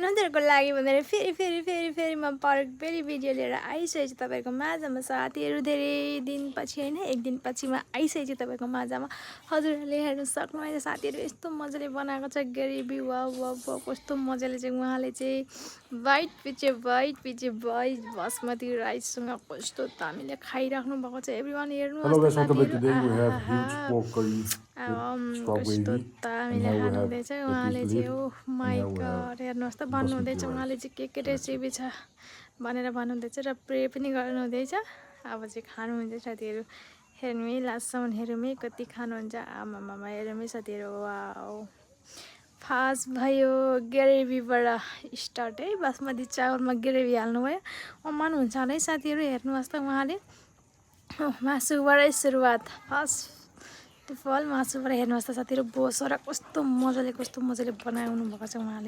उनीहरूको लागि भनेर फेरि म फेरि भिडियो लिएर आइसकेको छु तपाईँको माझमा साथीहरू। धेरै दिनपछि होइन, एक दिनपछि म आइसकेको छु तपाईँको माझमा। हजुरहरूले हेर्न सक्नुहुन्छ साथीहरू, यस्तो मजाले बनाएको छ ग्रेभी। वाउ वाउ वाउ, कस्तो मजाले चाहिँ उहाँले चाहिँ वाइट पछि बासमती राइससँग कस्तो दामीले खाइराख्नु भएको छ। एभ्रिवान हेर्नुहोस् त साथीहरू, कस्तो दामीले खानुहुँदैछ उहाँले चाहिँ। ओह माई गड, हेर्नुहोस् त भन्नुहुँदैछ उहाँले चाहिँ के रेसिपी छ भनेर भन्नुहुँदैछ र प्रे पनि गर्नुहुँदैछ। अब चाहिँ खानुहुन्छ साथीहरू, हेर्नु है, लास्टसम्म हेरौँ है कति खानुहुन्छ। आमामा हेरौँ है साथीहरू। वाउ, फास्ट भयो ग्रेभीबाट स्टार्ट है, बासमती चावलमा ग्रेभी हाल्नुभयो। अमाउनुहुन्छ होला है साथीहरू, हेर्नुहोस् त उहाँले मासुबाटै सुरुवात, फर्स्ट अफ अल मासुबाट हेर्नुहोस् त साथीहरू। बोसो र कस्तो मजाले बनाउनु भएको छ उहाँले।